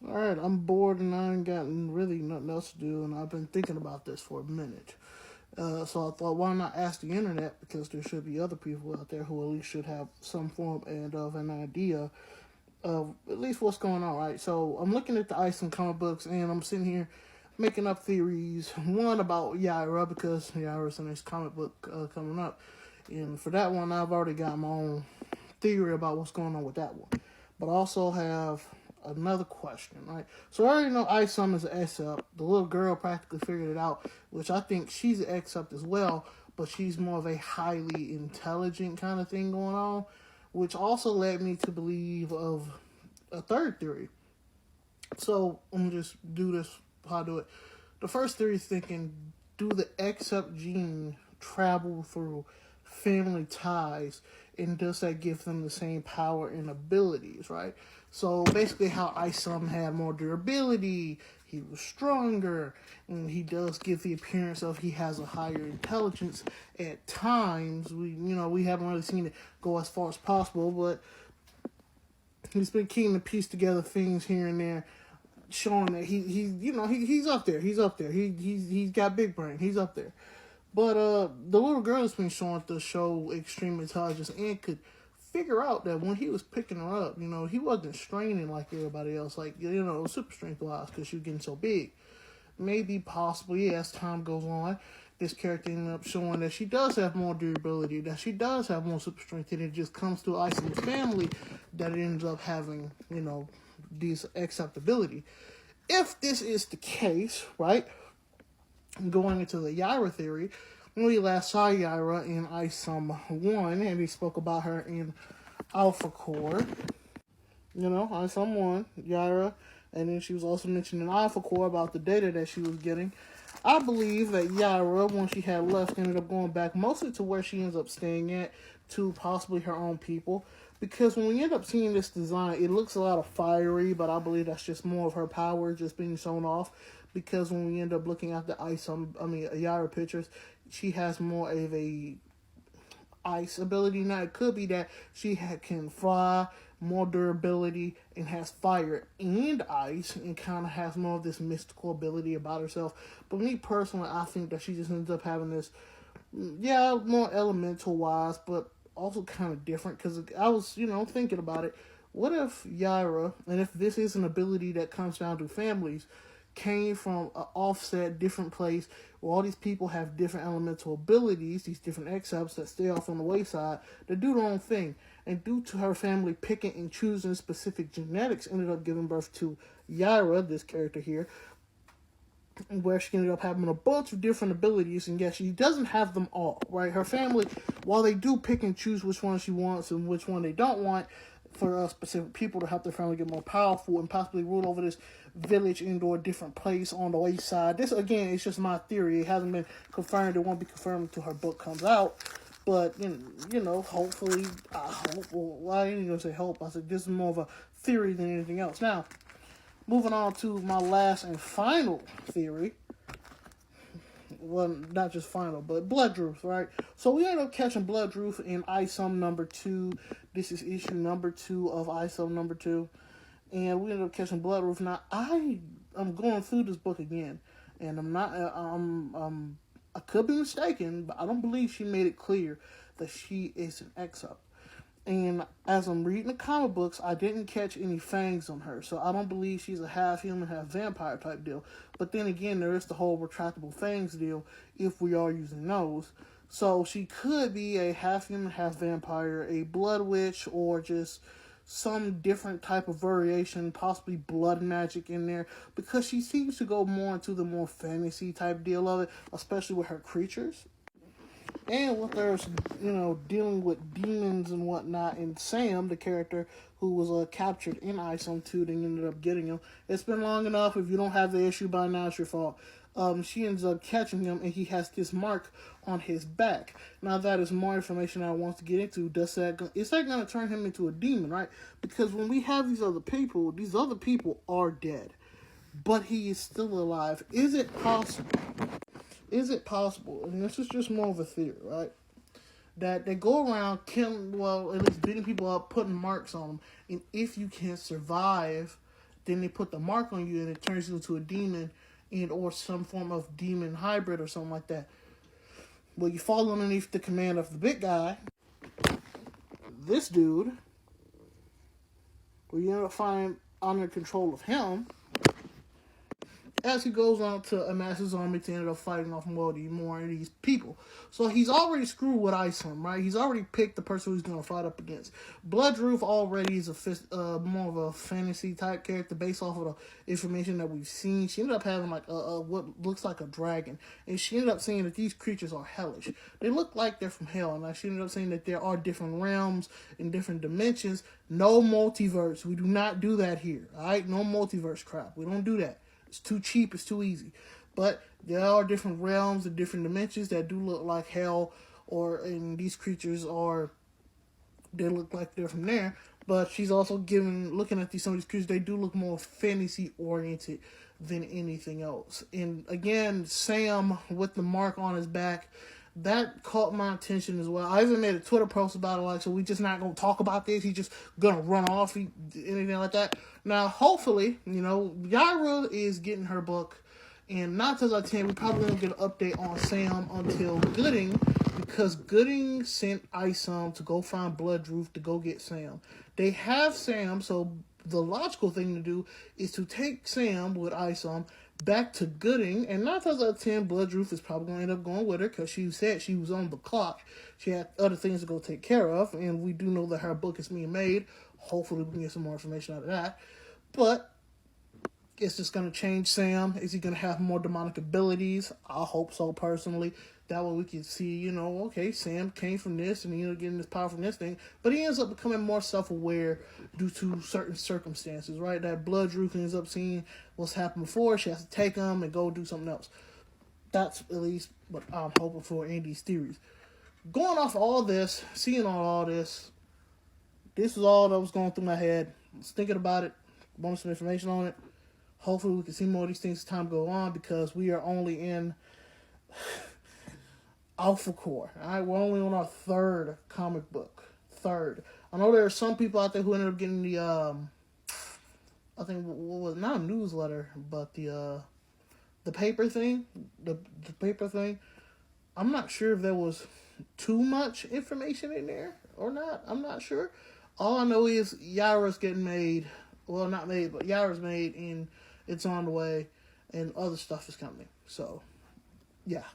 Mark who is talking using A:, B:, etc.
A: All right, I'm bored and I ain't got really nothing else to do, and I've been thinking about this for a minute. So I thought, why not ask the internet? Because there should be other people out there who at least should have some form and of an idea of at least what's going on, right? So I'm looking at the Isom comic books, and I'm sitting here making up theories. One about Yaira, because Yaira's in this comic book coming up, and for that one, I've already got my own theory about what's going on with that one. But I also have another question, right? So I already know Isom is an X-Up. The little girl practically figured it out, which I think she's an X-Up as well, but she's more of a highly intelligent kind of thing going on, which also led me to believe of a third theory. So I'm gonna just do this how I do it. The first theory is thinking, do the X-Up gene travel through family ties, and does that give them the same power and abilities, right? So basically, how Isom had more durability, he was stronger, and he does give the appearance of he has a higher intelligence at times. We haven't really seen it go as far as possible, but he's been keen to piece together things here and there, showing that he's up there. He's up there. He's got big brain. He's up there. But the little girl has been showing to show extreme intelligence and could figure out that when he was picking her up, he wasn't straining like everybody else, like, super strength wise, because she was getting so big. Maybe, possibly, as time goes on, this character ended up showing that she does have more durability, that she does have more super strength, and it just comes to Isom's family that it ends up having, these acceptability. If this is the case, right, going into the Yaira theory, when we last saw Yaira in Isom 1, and we spoke about her in Alpha Core, Isom 1, Yaira, and then she was also mentioned in Alpha Core about the data that she was getting. I believe that Yaira, when she had left, ended up going back mostly to where she ends up staying at, to possibly her own people. Because when we end up seeing this design, it looks a lot of fiery, but I believe that's just more of her power just being shown off. Because when we end up looking at the Yaira pictures, she has more of a ice ability. Now, it could be that she can fly, more durability, and has fire and ice, and kind of has more of this mystical ability about herself. But me personally, I think that she just ends up having this, more elemental wise, but also kind of different. Because I was, thinking about it. What if Yaira, and if this is an ability that comes down to families, came from an offset, different place where all these people have different elemental abilities, these different X-Ups that stay off on the wayside, that do their own thing. And due to her family picking and choosing specific genetics, ended up giving birth to Yaira, this character here, where she ended up having a bunch of different abilities, and yes, she doesn't have them all, right? Her family, while they do pick and choose which one she wants and which one they don't want, for specific people to help their family get more powerful and possibly rule over this village into a different place on the wayside. Side. This, again, is just my theory. It hasn't been confirmed. It won't be confirmed until her book comes out. But, hopefully, I hope, well, I ain't going to say hope. I said this is more of a theory than anything else. Now, moving on to my last and final theory. Well, not just final, but Bloodruth, right? So we ended up catching Bloodruth in Isom number 2. This is issue number 2 of Isom number 2. And we ended up catching Bloodruth. Now, I'm going through this book again, and I could be mistaken, but I don't believe she made it clear that she is an X-Up. And as I'm reading the comic books, I didn't catch any fangs on her. So I don't believe she's a half human, half vampire type deal. But then again, there is the whole retractable fangs deal if we are using those. So she could be a half human, half vampire, a blood witch, or just some different type of variation, possibly blood magic in there. Because she seems to go more into the more fantasy type deal of it, especially with her creatures. And with her, dealing with demons and whatnot, and Sam, the character who was captured in Isom 2, then ended up getting him. It's been long enough. If you don't have the issue by now, it's your fault. She ends up catching him, and he has this mark on his back. Now, that is more information I want to get into. Is that going to turn him into a demon, right? Because when we have these other people are dead. But he is still alive. Is it possible? Is it possible, and this is just more of a theory, right, that they go around killing, at least beating people up, putting marks on them, and if you can survive then they put the mark on you and it turns you into a demon and or some form of demon hybrid or something like that. Well, you fall underneath the command of the big guy, this dude, where you end up finding under control of him, as he goes on to amass his army to end up fighting off more of these people. So he's already screwed with Isom, right? He's already picked the person who's going to fight up against. Bloodroof already is more of a fantasy type character based off of the information that we've seen. She ended up having like what looks like a dragon, and she ended up saying that these creatures are hellish. They look like they're from hell, and she ended up saying that there are different realms and different dimensions. No multiverse. We do not do that here, all right? No multiverse crap. We don't do that. It's too cheap. It's too easy. But there are different realms and different dimensions that do look like hell, and these creatures they look like they're from there. But she's also looking at some of these creatures, they do look more fantasy oriented than anything else. And again, Sam with the mark on his back, that caught my attention as well. I even made a Twitter post about it, like, so we just not going to talk about this. He's just going to run off, anything like that. Now, hopefully, Yaira is getting her book, and 9 times out of 10, we probably don't get an update on Sam until Gooding, because Gooding sent Isom to go find Bloodroof to go get Sam. They have Sam, so the logical thing to do is to take Sam with Isom back to Gooding, and 9 times out of 10, Bloodroof is probably going to end up going with her because she said she was on the clock. She had other things to go take care of, and we do know that her book is being made. Hopefully, we can get some more information out of that. But it's just going to change Sam. Is he going to have more demonic abilities? I hope so, personally. That way we can see, okay, Sam came from this and he ended up getting this power from this thing. But he ends up becoming more self-aware due to certain circumstances, right? That Bloodroof ends up seeing what's happened before. She has to take him and go do something else. That's at least what I'm hoping for in these theories. Going off all this, seeing all this, this is all that was going through my head. I was thinking about it, wanted some information on it. Hopefully we can see more of these things as time go on, because we are only in Alpha Core. All right, we're only on our 3rd comic book. 3rd. I know there are some people out there who ended up getting the I think what was not a newsletter, but the paper thing, the paper thing. I'm not sure if there was too much information in there or not. I'm not sure. All I know is Yaira's getting made. Well, not made, but Yaira's made, and it's on the way, and other stuff is coming. So, yeah.